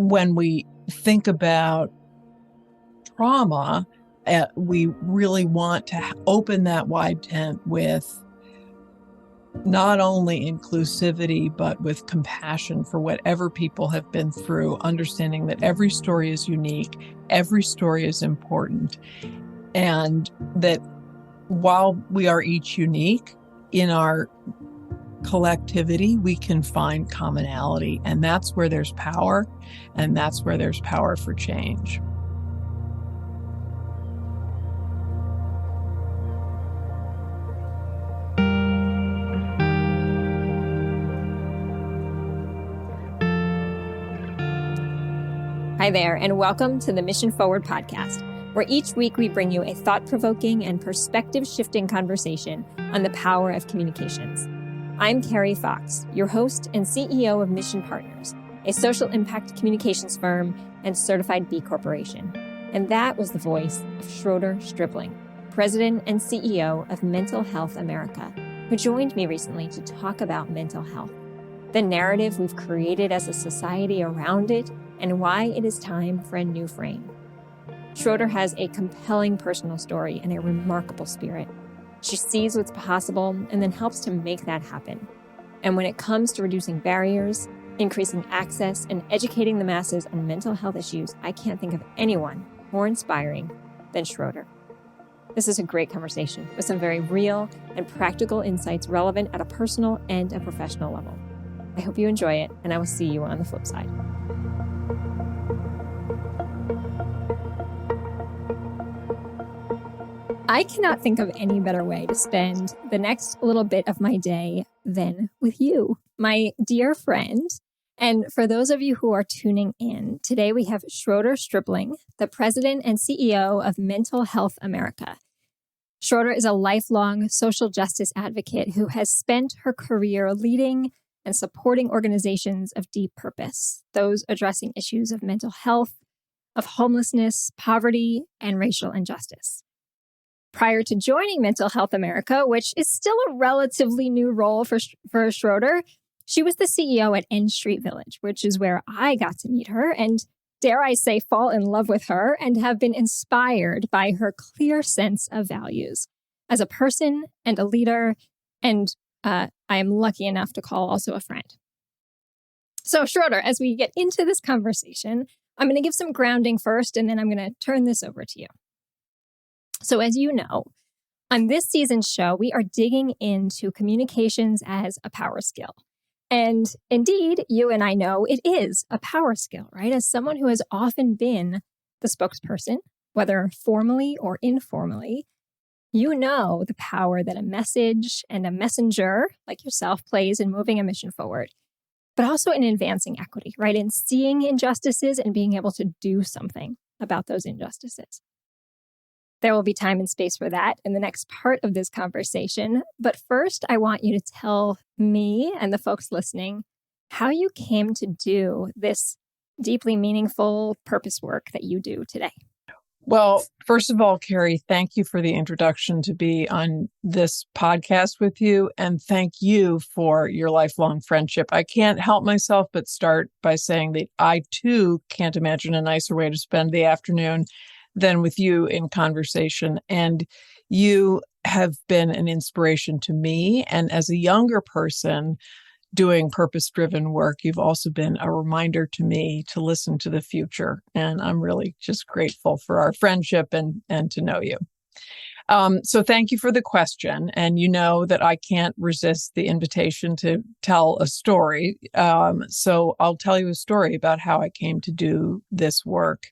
when we think about trauma, we really want to open that wide tent with not only inclusivity, but with compassion for whatever people have been through, understanding that every story is unique, every story is important, and that while we are each unique in our collectivity, we can find commonality, and that's where there's power, and that's where there's power for change. Hi there, and welcome to the Mission Forward podcast, where each week we bring you a thought-provoking and perspective-shifting conversation on the power of communications. I'm Carrie Fox, your host and CEO of Mission Partners, a social impact communications firm and certified B Corporation. And that was the voice of Schroeder Stribling, President and CEO of Mental Health America, who joined me recently to talk about mental health, the narrative we've created as a society around it, and why it is time for a new frame. Schroeder has a compelling personal story and a remarkable spirit. She sees what's possible and then helps to make that happen. And when it comes to reducing barriers, increasing access, and educating the masses on mental health issues, I can't think of anyone more inspiring than Schroeder. This is a great conversation with some very real and practical insights relevant at a personal and a professional level. I hope you enjoy it, and I will see you on the flip side. I cannot think of any better way to spend the next little bit of my day than with you, my dear friend. And for those of you who are tuning in, today we have Schroeder Stribling, the president and CEO of Mental Health America. Schroeder is a lifelong social justice advocate who has spent her career leading and supporting organizations of deep purpose, those addressing issues of mental health, of homelessness, poverty, and racial injustice. Prior to joining Mental Health America, which is still a relatively new role for Schroeder, she was the CEO at N Street Village, which is where I got to meet her and, dare I say, fall in love with her and have been inspired by her clear sense of values as a person and a leader, and I am lucky enough to call also a friend. So Schroeder, as we get into this conversation, I'm going to give some grounding first, and then I'm going to turn this over to you. So as you know, on this season's show, we are digging into communications as a power skill. And indeed, you and I know it is a power skill, right? As someone who has often been the spokesperson, whether formally or informally, you know the power that a message and a messenger like yourself plays in moving a mission forward, but also in advancing equity, right? In seeing injustices and being able to do something about those injustices. There will be time and space for that in the next part of this conversation. But first, I want you to tell me and the folks listening how you came to do this deeply meaningful purpose work that you do today. Well, first of all, Carrie, thank you for the introduction to be on this podcast with you. And thank you for your lifelong friendship. I can't help myself but start by saying that I, too, can't imagine a nicer way to spend the afternoon than with you in conversation. And you have been an inspiration to me. And as a younger person doing purpose-driven work, you've also been a reminder to me to listen to the future. And I'm really just grateful for our friendship and to know you. So thank you for the question. And you know that I can't resist the invitation to tell a story. So I'll tell you a story about how I came to do this work.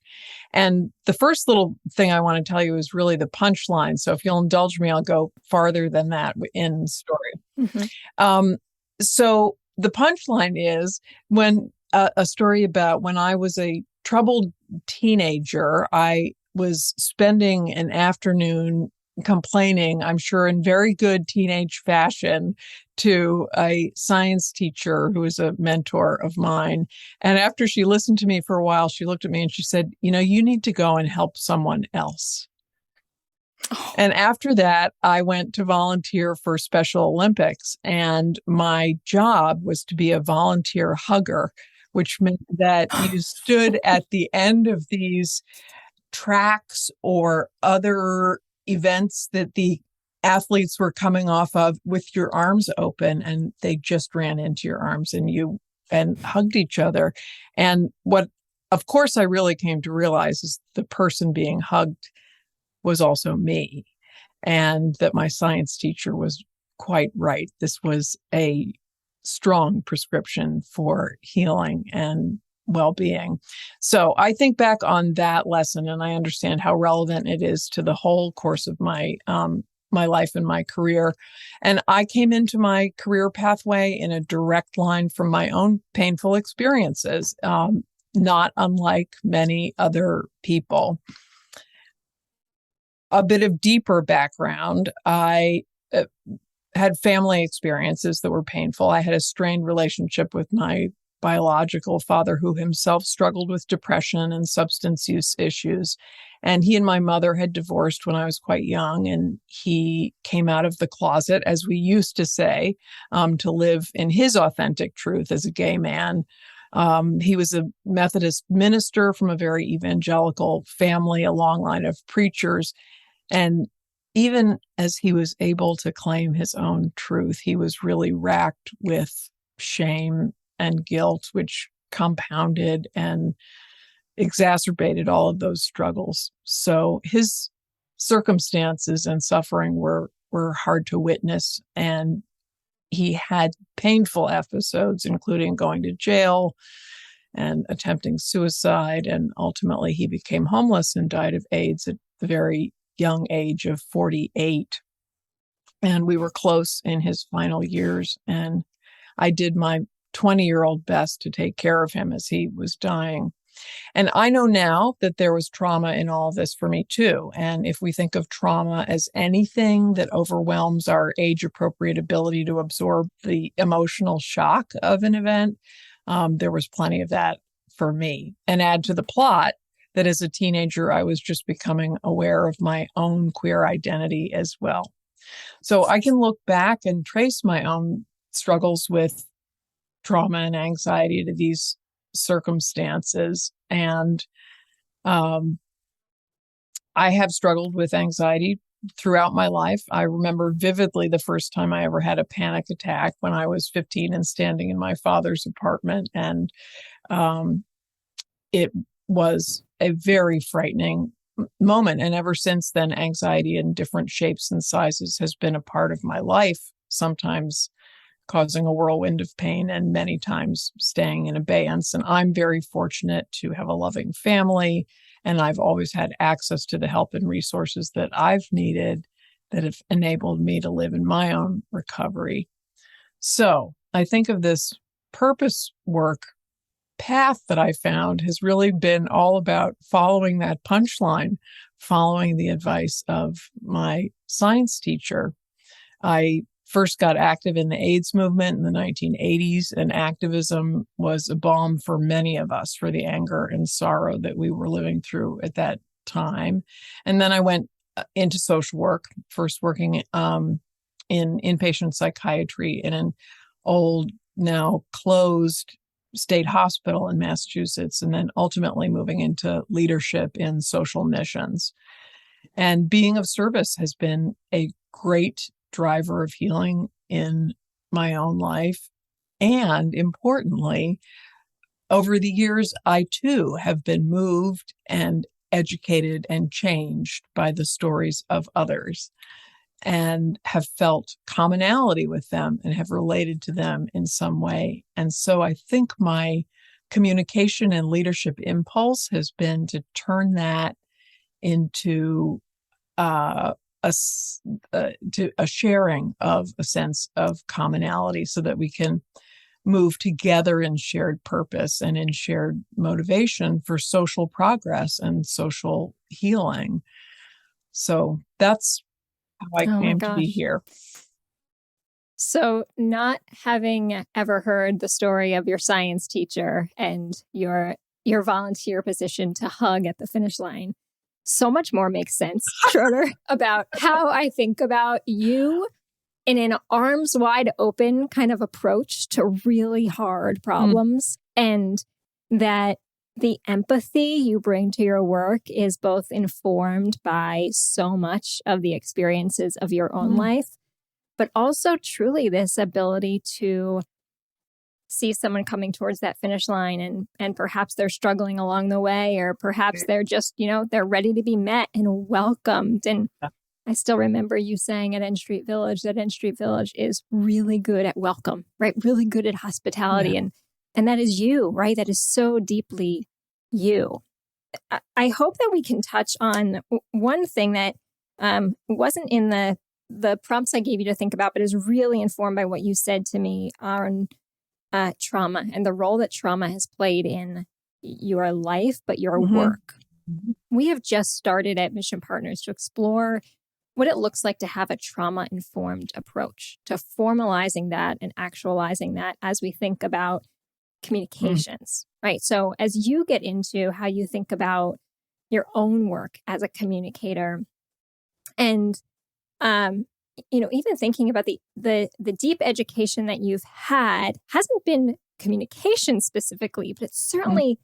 And the first little thing I want to tell you is really the punchline. So if you'll indulge me, I'll go farther than that in the story. Mm-hmm. So the punchline is when a story about when I was a troubled teenager, I was spending an afternoon complaining, I'm sure in very good teenage fashion, to a science teacher who is a mentor of mine. And after she listened to me for a while, she looked at me and she said, you need to go and help someone else. Oh. And after that, I went to volunteer for Special Olympics. And my job was to be a volunteer hugger, which meant that you stood at the end of these tracks or other events that the athletes were coming off of with your arms open, and they just ran into your arms and hugged each other. And what, of course, I really came to realize is the person being hugged was also me, and that my science teacher was quite right. This was a strong prescription for healing and well-being. So I think back on that lesson, and I understand how relevant it is to the whole course of my my life and my career. And I came into my career pathway in a direct line from my own painful experiences, not unlike many other people. A bit of deeper background. I had family experiences that were painful. I had a strained relationship with my biological father, who himself struggled with depression and substance use issues. And he and my mother had divorced when I was quite young, and he came out of the closet, as we used to say, to live in his authentic truth as a gay man. He was a Methodist minister from a very evangelical family, a long line of preachers. And even as he was able to claim his own truth, he was really racked with shame and guilt, which compounded and exacerbated all of those struggles. So his circumstances and suffering were hard to witness. And he had painful episodes, including going to jail and attempting suicide. And ultimately, he became homeless and died of AIDS at the very young age of 48. And we were close in his final years. And I did my 20-year-old best to take care of him as he was dying. And I know now that there was trauma in all of this for me too. And if we think of trauma as anything that overwhelms our age-appropriate ability to absorb the emotional shock of an event, there was plenty of that for me. And add to the plot that as a teenager, I was just becoming aware of my own queer identity as well. So I can look back and trace my own struggles with trauma and anxiety to these circumstances. And I have struggled with anxiety throughout my life. I remember vividly the first time I ever had a panic attack when I was 15 and standing in my father's apartment. And it was a very frightening moment. And ever since then, anxiety in different shapes and sizes has been a part of my life, sometimes causing a whirlwind of pain and many times staying in abeyance. And I'm very fortunate to have a loving family, and I've always had access to the help and resources that I've needed that have enabled me to live in my own recovery. So I think of this purpose work path that I found has really been all about following that punchline, following the advice of my science teacher. I first got active in the AIDS movement in the 1980s, and activism was a balm for many of us for the anger and sorrow that we were living through at that time. And then I went into social work, first working in inpatient psychiatry in an old, now closed state hospital in Massachusetts, and then ultimately moving into leadership in social missions. And being of service has been a great driver of healing in my own life. And importantly, over the years, I too have been moved and educated and changed by the stories of others, and have felt commonality with them and have related to them in some way. And so I think my communication and leadership impulse has been to turn that into a sharing of a sense of commonality, so that we can move together in shared purpose and in shared motivation for social progress and social healing. So that's how I came to be here. So, not having ever heard the story of your science teacher and your volunteer position to hug at the finish line, so much more makes sense, Schroeder, about how I think about you in an arms wide open kind of approach to really hard problems. and that the empathy you bring to your work is both informed by so much of the experiences of your own life, but also truly this ability to see someone coming towards that finish line and perhaps they're struggling along the way, or perhaps they're just, they're ready to be met and welcomed. And I still remember you saying at N Street Village that N Street Village is really good at welcome, right? Really good at hospitality. Yeah. And that is you, right? That is so deeply you. I hope that we can touch on one thing that wasn't in the prompts I gave you to think about, but is really informed by what you said to me on trauma and the role that trauma has played in your life, but your work. We have just started at Mission Partners to explore what it looks like to have a trauma-informed approach to formalizing that and actualizing that as we think about communications, right? So as you get into how you think about your own work as a communicator and even thinking about the deep education that you've had hasn't been communication specifically, but it certainly,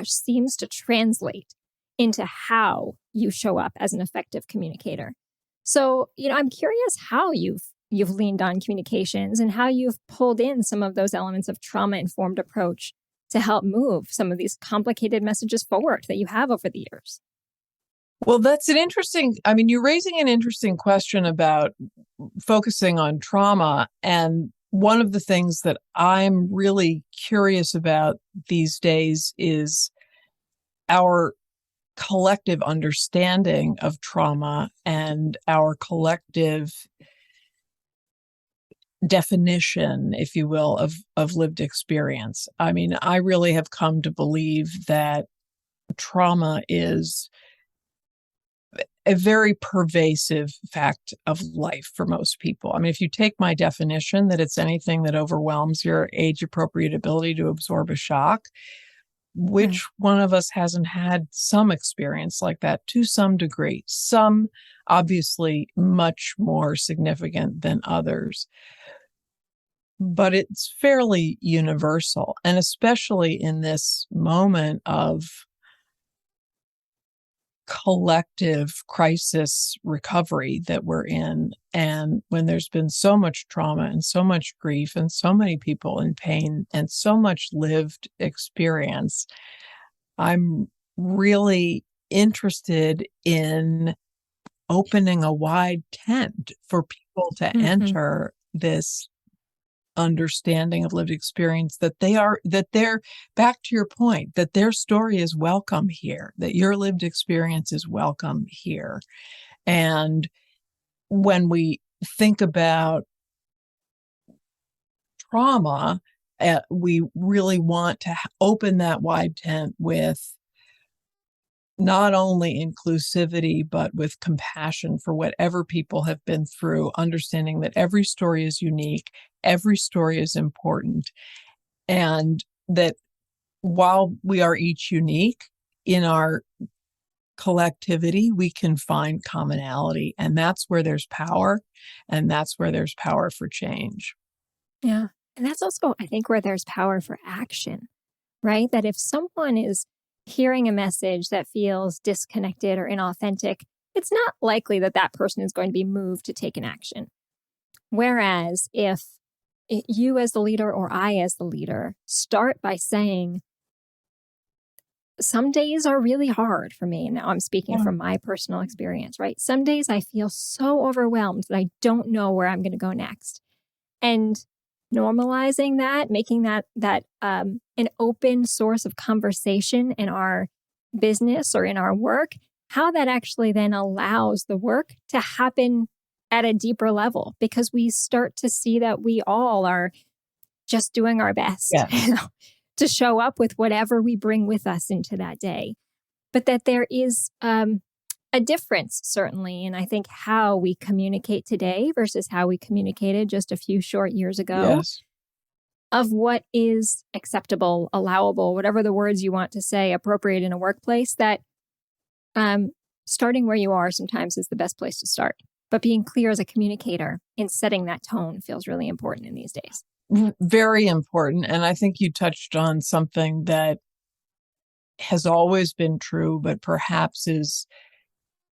seems to translate into how you show up as an effective communicator. So, I'm curious how you've leaned on communications and how you've pulled in some of those elements of trauma-informed approach to help move some of these complicated messages forward that you have over the years. Well, that's you're raising an interesting question about focusing on trauma. And one of the things that I'm really curious about these days is our collective understanding of trauma and our collective definition, if you will, of lived experience. I really have come to believe that trauma is a very pervasive fact of life for most people. If you take my definition that it's anything that overwhelms your age-appropriate ability to absorb a shock, which one of us hasn't had some experience like that to some degree? Some obviously much more significant than others. But it's fairly universal, and especially in this moment of collective crisis recovery that we're in, and when there's been so much trauma and so much grief and so many people in pain and so much lived experience, I'm really interested in opening a wide tent for people to enter this understanding of lived experience, that they're back to your point, that their story is welcome here, that your lived experience is welcome here. And when we think about trauma, we really want to open that wide tent with not only inclusivity, but with compassion for whatever people have been through, understanding that every story is unique, every story is important, and that while we are each unique in our collectivity, we can find commonality, and that's where there's power, and that's where there's power for change. Yeah. And that's also, I think, where there's power for action, right? That if someone is hearing a message that feels disconnected or inauthentic, it's not likely that that person is going to be moved to take an action. Whereas if you as the leader or I as the leader start by saying, some days are really hard for me. And now I'm speaking from my personal experience, right? Some days I feel so overwhelmed that I don't know where I'm going to go next. And normalizing that, making that an open source of conversation in our business or in our work, how that actually then allows the work to happen at a deeper level, because we start to see that we all are just doing our best to show up with whatever we bring with us into that day. But that there is a difference, certainly, in I think how we communicate today versus how we communicated just a few short years ago, of what is acceptable, allowable, whatever the words you want to say, appropriate in a workplace, that starting where you are sometimes is the best place to start. But being clear as a communicator in setting that tone feels really important in these days. Very important. And I think you touched on something that has always been true, but perhaps is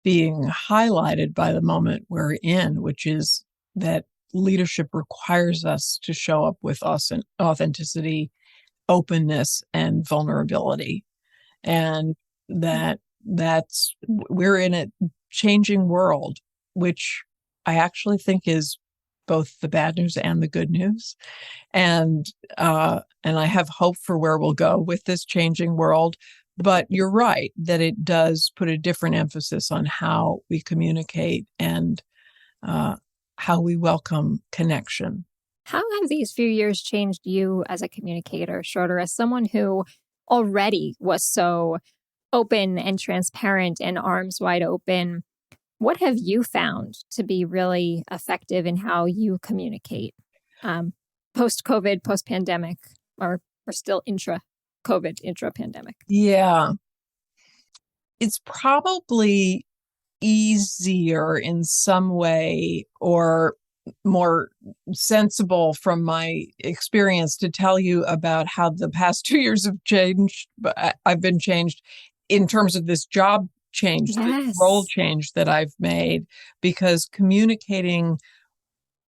being highlighted by the moment we're in, which is that leadership requires us to show up with authenticity, openness, and vulnerability. And we're in a changing world, which I actually think is both the bad news and the good news. And I have hope for where we'll go with this changing world. But you're right that it does put a different emphasis on how we communicate and how we welcome connection. How have these few years changed you as a communicator, Schroeder, as someone who already was so open and transparent and arms wide open? What have you found to be really effective in how you communicate post-COVID, post-pandemic, or still intra-COVID, intra-pandemic? Yeah, it's probably easier in some way or more sensible from my experience to tell you about how the past 2 years have changed. I've been changed in terms of this job change, Yes. this role change that I've made, because communicating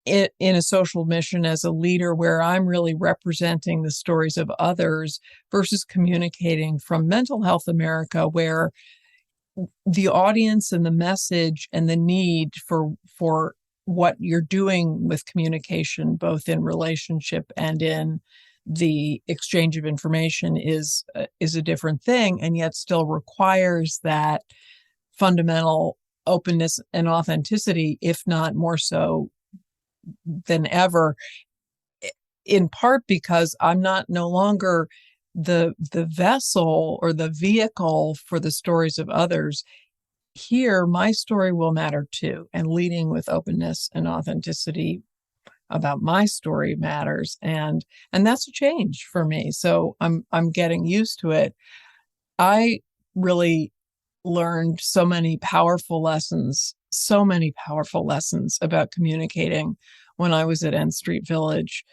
in a social mission as a leader where I'm really representing the stories of others versus communicating from Mental Health America, where the audience and the message and the need for what you're doing with communication, both in relationship and in the exchange of information, is a different thing, and yet still requires that fundamental openness and authenticity, if not more so than ever, in part because I'm no longer the vessel or the vehicle for the stories of others. Here, my story will matter too, and leading with openness and authenticity about my story matters, and that's a change for me. So I'm getting used to it. I really learned so many powerful lessons about communicating when I was at N Street Village,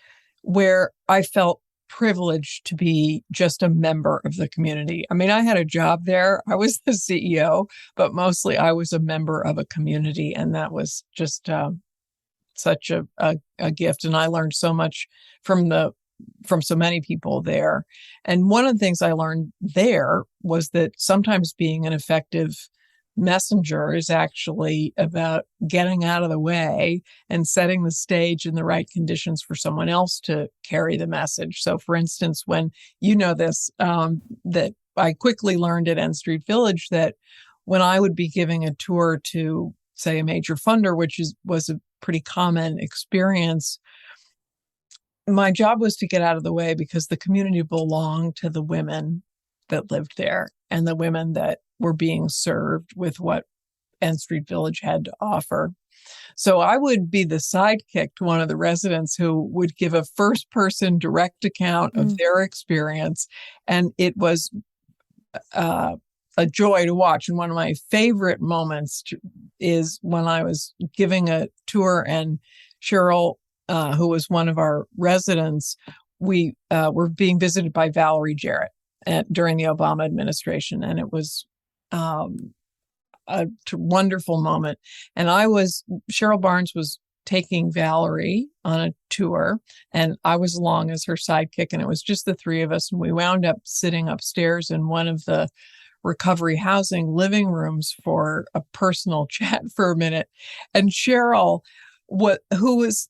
where I felt privileged to be just a member of the community. I mean, I had a job there. I was the CEO, but mostly I was a member of a community. And that was just such a gift. And I learned so much from so many people there. And one of the things I learned there was that sometimes being an effective messenger is actually about getting out of the way and setting the stage in the right conditions for someone else to carry the message. So, for instance, when that I quickly learned at N Street Village that when I would be giving a tour to, say, a major funder, which was a pretty common experience, my job was to get out of the way because the community belonged to the women that lived there and the women that were being served with what N Street Village had to offer. So I would be the sidekick to one of the residents who would give a first-person direct account of their experience. And it was a joy to watch. And one of my favorite moments is when I was giving a tour and Cheryl, who was one of our residents, we were being visited by Valerie Jarrett during the Obama administration. And it was a wonderful moment. And Cheryl Barnes was taking Valerie on a tour, and I was along as her sidekick, and it was just the three of us. And we wound up sitting upstairs in one of the recovery housing living rooms for a personal chat for a minute. And Cheryl, who was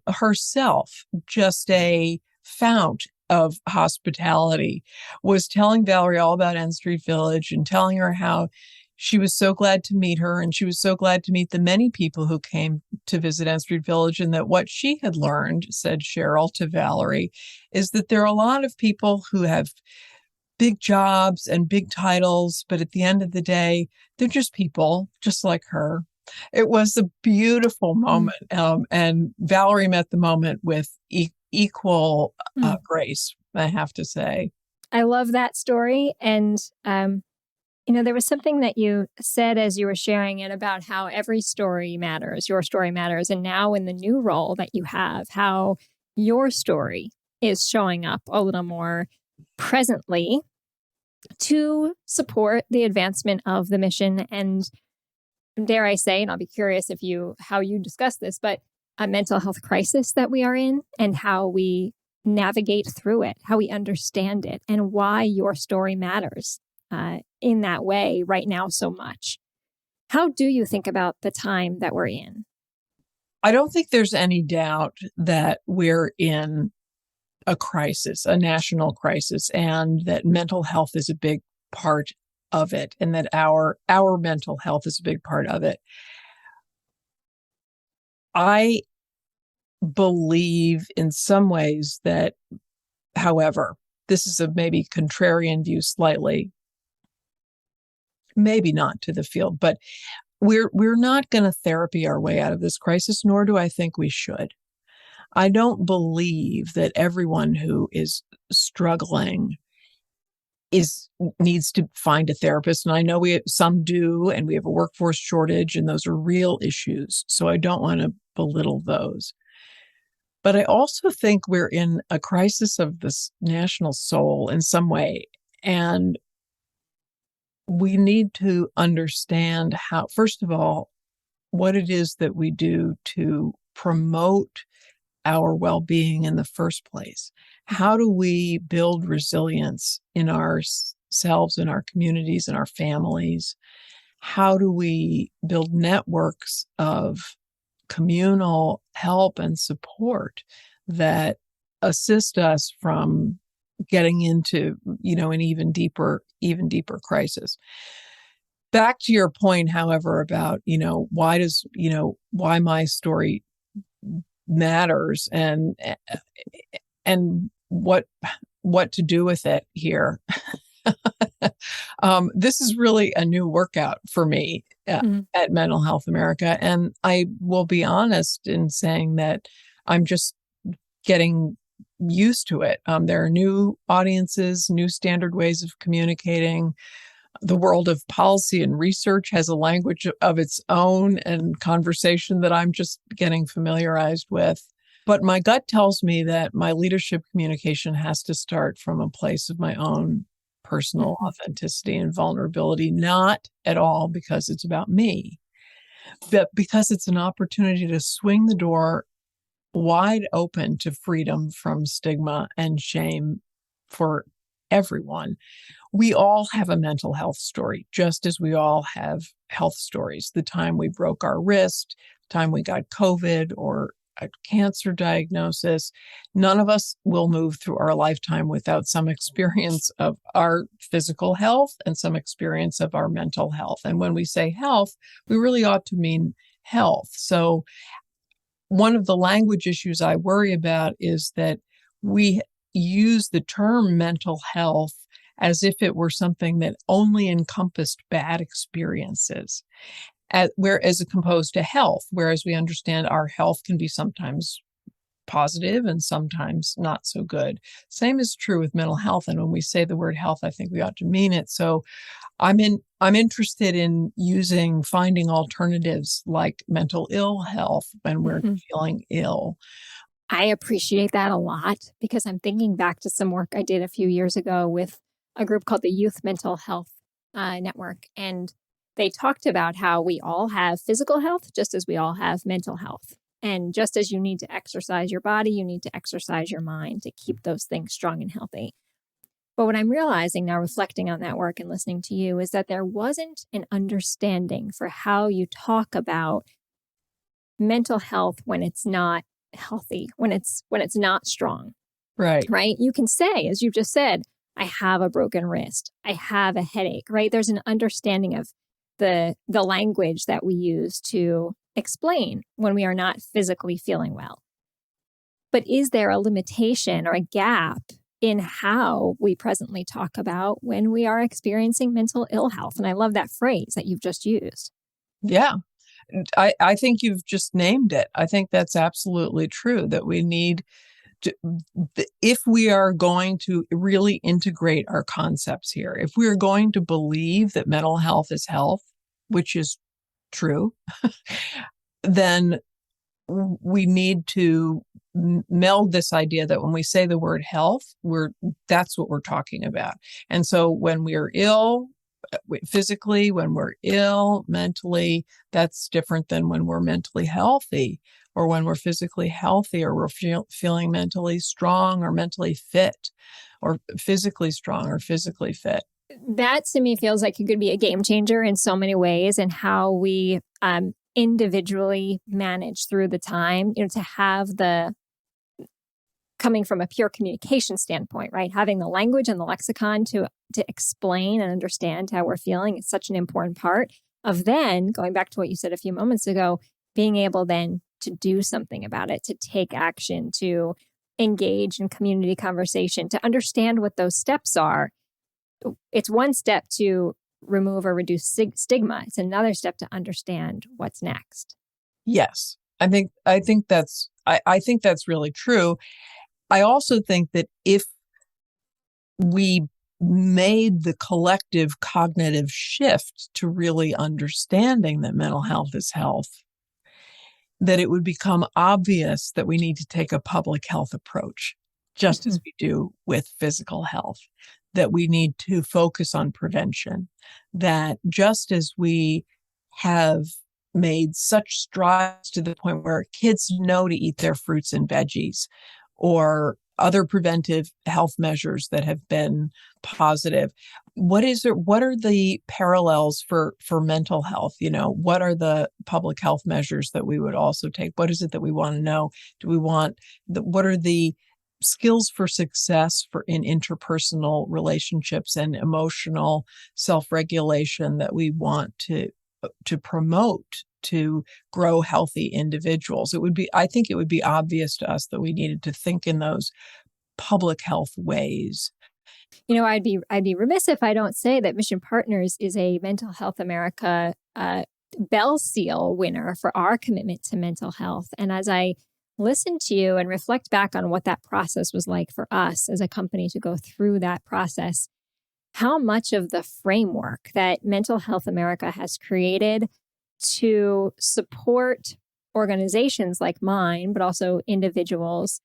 herself just a fount of hospitality, was telling Valerie all about N Street Village and telling her how she was so glad to meet her, and she was so glad to meet the many people who came to visit N Street Village, and that what she had learned, said Cheryl to Valerie, is that there are a lot of people who have big jobs and big titles, but at the end of the day, they're just people, just like her. It was a beautiful moment, and Valerie met the moment with equal grace, I have to say. I love that story. And, there was something that you said as you were sharing it about how every story matters, your story matters. And now in the new role that you have, how your story is showing up a little more presently to support the advancement of the mission. And dare I say, and I'll be curious how you discuss this, but a mental health crisis that we are in and how we navigate through it, how we understand it, and why your story matters in that way right now so much. How do you think about the time that we're in? I don't think there's any doubt that we're in a crisis, a national crisis, and that mental health is a big part of it, and that our mental health is a big part of it. I believe in some ways that, however, this is a maybe contrarian view slightly, maybe not to the field, but we're not going to therapy our way out of this crisis, nor do I think we should. I don't believe that everyone who is struggling needs to find a therapist. And I know some do, and we have a workforce shortage, and those are real issues. So I don't want to belittle those. But I also think we're in a crisis of this national soul in some way. And we need to understand how, first of all, what it is that we do to promote our well-being in the first place. How do we build resilience in ourselves, in our communities, in our families? How do we build networks of communal help and support that assist us from getting into, an even deeper crisis? Back to your point, however, about, why my story matters and what to do with it here. This is really a new workout for me at Mental Health America. And I will be honest in saying that I'm just getting used to it. There are new audiences, new standard ways of communicating. The world of policy and research has a language of its own and conversation that I'm just getting familiarized with. But my gut tells me that my leadership communication has to start from a place of my own personal authenticity and vulnerability, not at all because it's about me, but because it's an opportunity to swing the door wide open to freedom from stigma and shame for everyone. We all have a mental health story, just as we all have health stories. The time we broke our wrist, the time we got COVID or a cancer diagnosis, none of us will move through our lifetime without some experience of our physical health and some experience of our mental health. And when we say health, we really ought to mean health. So one of the language issues I worry about is that we use the term mental health as if it were something that only encompassed bad experiences, as opposed to health, whereas we understand our health can be sometimes positive and sometimes not so good. Same is true with mental health. And when we say the word health, I think we ought to mean it. So I'm interested in finding alternatives like mental ill health when we're feeling ill. I appreciate that a lot because I'm thinking back to some work I did a few years ago with a group called the Youth Mental Health Network. And they talked about how we all have physical health, just as we all have mental health. And just as you need to exercise your body, you need to exercise your mind to keep those things strong and healthy. But what I'm realizing now, reflecting on that work and listening to you, is that there wasn't an understanding for how you talk about mental health when it's not healthy, when it's not strong. Right. Right? You can say, as you've just said, I have a broken wrist, I have a headache, right? There's an understanding of the language that we use to explain when we are not physically feeling well. But is there a limitation or a gap in how we presently talk about when we are experiencing mental ill health? And I love that phrase that you've just used. Yeah. I think you've just named it. I think that's absolutely true, that we need to, if we are going to really integrate our concepts here, if we're going to believe that mental health is health, which is true, then we need to meld this idea that when we say the word health, that's what we're talking about. And so when we're ill physically, when we're ill mentally, that's different than when we're mentally healthy, or when we're physically healthy, or we're feeling mentally strong or mentally fit, or physically strong or physically fit. That to me feels like it could be a game changer in so many ways, and how we individually manage through the time, to have the, coming from a pure communication standpoint, right? Having the language and the lexicon to explain and understand how we're feeling is such an important part of, then going back to what you said a few moments ago, being able then to do something about it, to take action, to engage in community conversation, to understand what those steps are. It's one step to remove or reduce stigma. It's another step to understand what's next. Yes, I think that's really true. I also think that if we made the collective cognitive shift to really understanding that mental health is health, that it would become obvious that we need to take a public health approach, just as we do with physical health, that we need to focus on prevention, that just as we have made such strides to the point where kids know to eat their fruits and veggies, or other preventive health measures that have been positive. What are the parallels for mental health? What are the public health measures that we would also take? What is it that we want to know? What are the skills for success in interpersonal relationships and emotional self-regulation that we want to promote to grow healthy individuals? I think it would be obvious to us that we needed to think in those public health ways. I'd be remiss if I don't say that Mission Partners is a Mental Health America Bell Seal winner for our commitment to mental health. And as I listen to you and reflect back on what that process was like for us as a company to go through that process, how much of the framework that Mental Health America has created to support organizations like mine, but also individuals,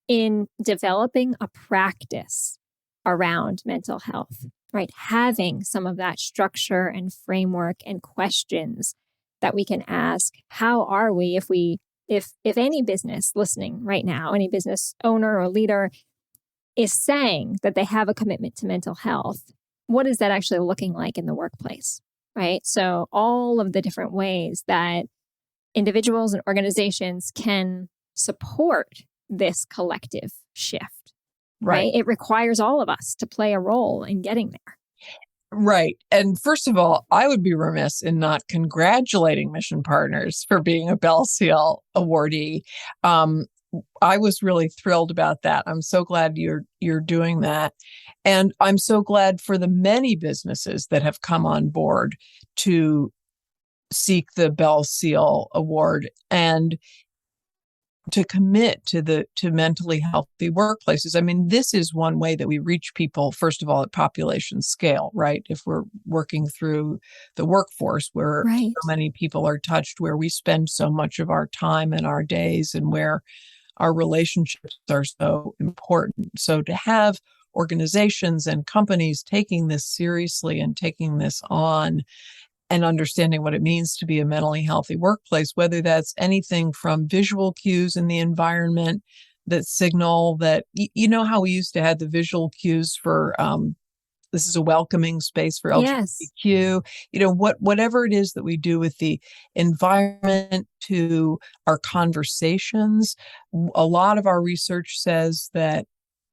in developing a practice around mental health, right? Having some of that structure and framework and questions that we can ask. How are we, if any business listening right now, any business owner or leader is saying that they have a commitment to mental health, what is that actually looking like in the workplace, right? So all of the different ways that individuals and organizations can support this collective shift, right? It requires all of us to play a role in getting there. Right. And first of all, I would be remiss in not congratulating Mission Partners for being a Bell Seal awardee. I was really thrilled about that. I'm so glad you're doing that. And I'm so glad for the many businesses that have come on board to seek the Bell Seal award and to commit to mentally healthy workplaces. I mean, this is one way that we reach people, first of all, at population scale, right? If we're working through the workforce where so many people are touched, where we spend so much of our time and our days, and where our relationships are so important. So to have organizations and companies taking this seriously and taking this on and understanding what it means to be a mentally healthy workplace, whether that's anything from visual cues in the environment that signal that, how we used to have the visual cues for, this is a welcoming space for LGBTQ, whatever it is that we do with the environment to our conversations. A lot of our research says that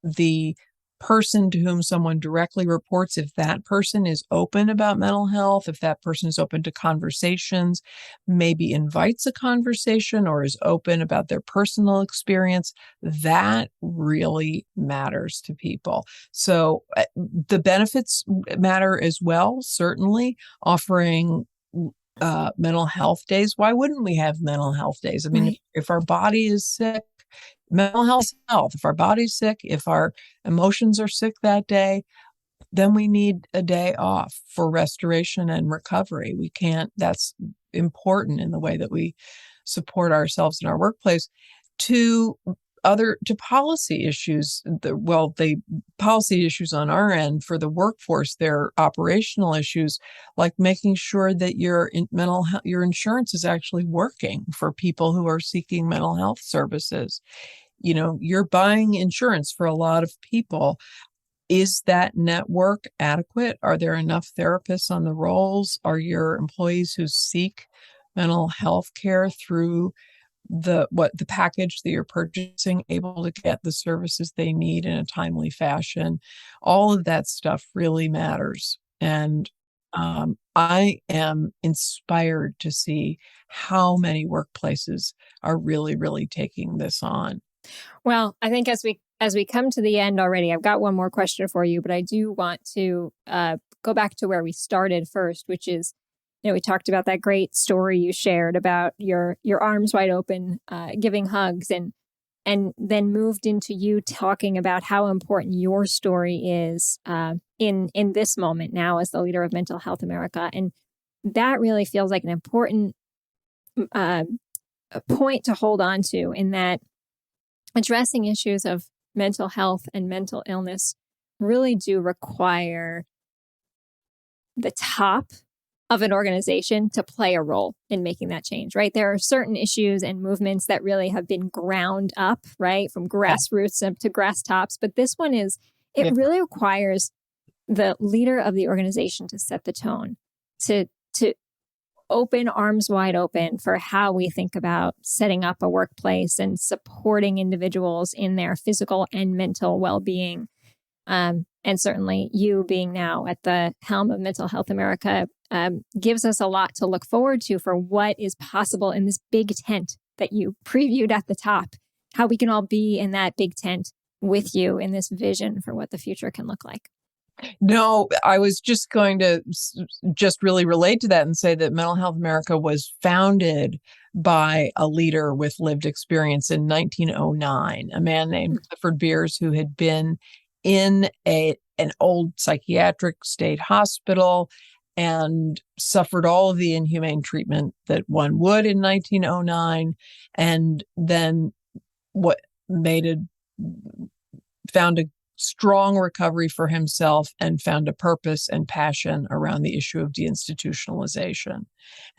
the person to whom someone directly reports, if that person is open about mental health, if that person is open to conversations, maybe invites a conversation or is open about their personal experience, that really matters to people. So the benefits matter as well, certainly. Offering mental health days. Why wouldn't we have mental health days? I mean, if our body is sick, mental health is health. If our body's sick, if our emotions are sick that day, then we need a day off for restoration and recovery. That's important in the way that we support ourselves in our workplace. To to policy issues. The policy issues on our end for the workforce, they're operational issues, like making sure that your your insurance is actually working for people who are seeking mental health services. You're buying insurance for a lot of people. Is that network adequate? Are there enough therapists on the rolls? Are your employees who seek mental health care through the package that you're purchasing able to get the services they need in a timely fashion? All of that stuff really matters. And I am inspired to see how many workplaces are really, really taking this on. Well, I think as we come to the end already, I've got one more question for you, but I do want to go back to where we started first, which is, we talked about that great story you shared about your arms wide open, giving hugs, and then moved into you talking about how important your story is in this moment now as the leader of Mental Health America. And that really feels like an important point to hold on to, in that addressing issues of mental health and mental illness really do require the top of an organization to play a role in making that change, right? There are certain issues and movements that really have been ground up, right? From grassroots up to grass tops. But this one really requires the leader of the organization to set the tone, to open arms wide open for how we think about setting up a workplace and supporting individuals in their physical and mental well-being. And certainly you being now at the helm of Mental Health America gives us a lot to look forward to for what is possible in this big tent that you previewed at the top, how we can all be in that big tent with you in this vision for what the future can look like. No, I was just going to just really relate to that and say that Mental Health America was founded by a leader with lived experience in 1909, a man named Clifford Beers, who had been in an old psychiatric state hospital and suffered all of the inhumane treatment that one would in 1909, and then found a strong recovery for himself and found a purpose and passion around the issue of deinstitutionalization.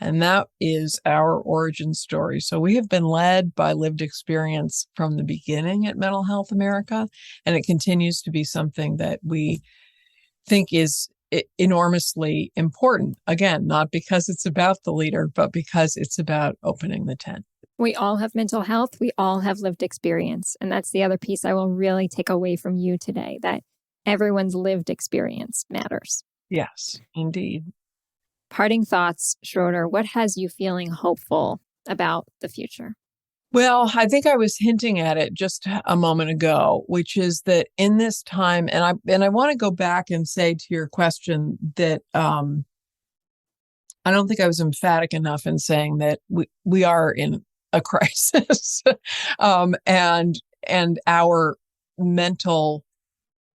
And that is our origin story. So we have been led by lived experience from the beginning at Mental Health America, and it continues to be something that we think is enormously important. Again, not because it's about the leader, but because it's about opening the tent. We all have mental health. We all have lived experience. And that's the other piece I will really take away from you today, that everyone's lived experience matters. Yes, indeed. Parting thoughts, Schroeder, what has you feeling hopeful about the future? Well, I think I was hinting at it just a moment ago, which is that in this time, and I want to go back and say to your question that I don't think I was emphatic enough in saying that we are in a crisis, and our mental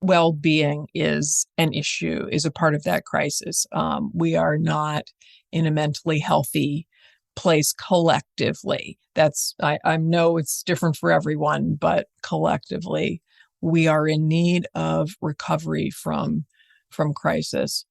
well-being is an issue, is a part of that crisis. We are not in a mentally healthy place collectively. I know it's different for everyone, but collectively, we are in need of recovery from crisis.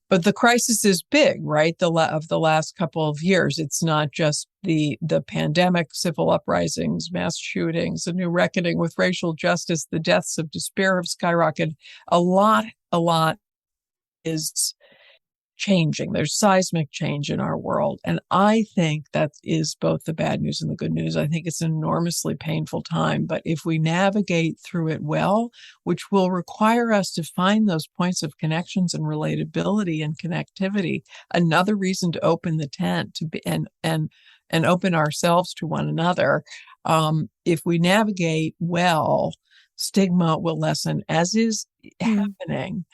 But the crisis is big, right? Of the last couple of years. It's not just the pandemic, civil uprisings, mass shootings, a new reckoning with racial justice. The deaths of despair have skyrocketed. A lot is changing. There's seismic change in our world. And I think that is both the bad news and the good news. I think it's an enormously painful time, but if we navigate through it well, which will require us to find those points of connections and relatability and connectivity, another reason to open the tent and open ourselves to one another. If we navigate well, stigma will lessen, as is happening.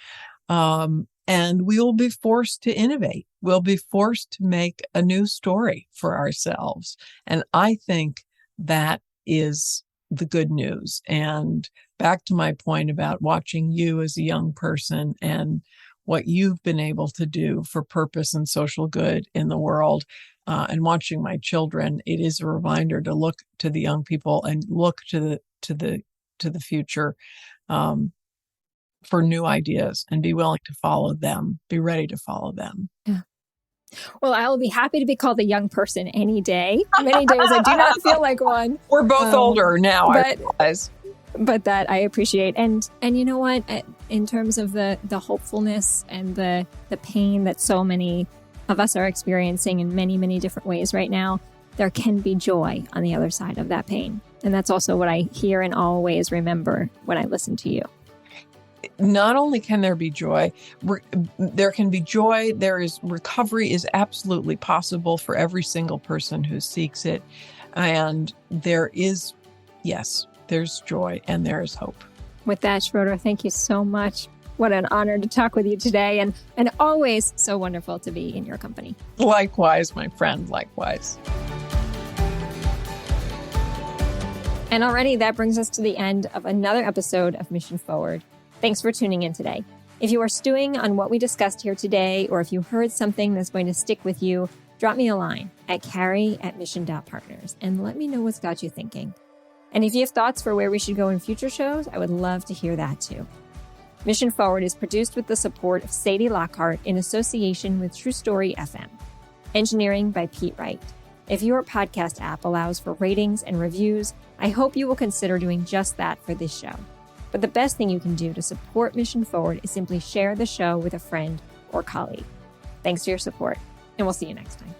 And we will be forced to innovate. We'll be forced to make a new story for ourselves. And I think that is the good news. And back to my point about watching you as a young person and what you've been able to do for purpose and social good in the world, and watching my children, it is a reminder to look to the young people and look to the future for new ideas and be willing to follow them, be ready to follow them. Yeah. Well, I will be happy to be called a young person any day. Many days I do not feel like one. We're both older now, I realize. But that I appreciate. And you know what? In terms of the hopefulness and the pain that so many of us are experiencing in many, many different ways right now, there can be joy on the other side of that pain. And that's also what I hear and always remember when I listen to you. Not only can there be joy, there can be joy. Recovery is absolutely possible for every single person who seeks it. And there's joy and there is hope. With that, Schroeder, thank you so much. What an honor to talk with you today, and always so wonderful to be in your company. Likewise, my friend, likewise. And already that brings us to the end of another episode of Mission Forward. Thanks for tuning in today. If you are stewing on what we discussed here today, or if you heard something that's going to stick with you, drop me a line at carrie@mission.partners and let me know what's got you thinking. And if you have thoughts for where we should go in future shows, I would love to hear that too. Mission Forward is produced with the support of Sadie Lockhart in association with True Story FM. Engineering by Pete Wright. If your podcast app allows for ratings and reviews, I hope you will consider doing just that for this show. But the best thing you can do to support Mission Forward is simply share the show with a friend or colleague. Thanks for your support, and we'll see you next time.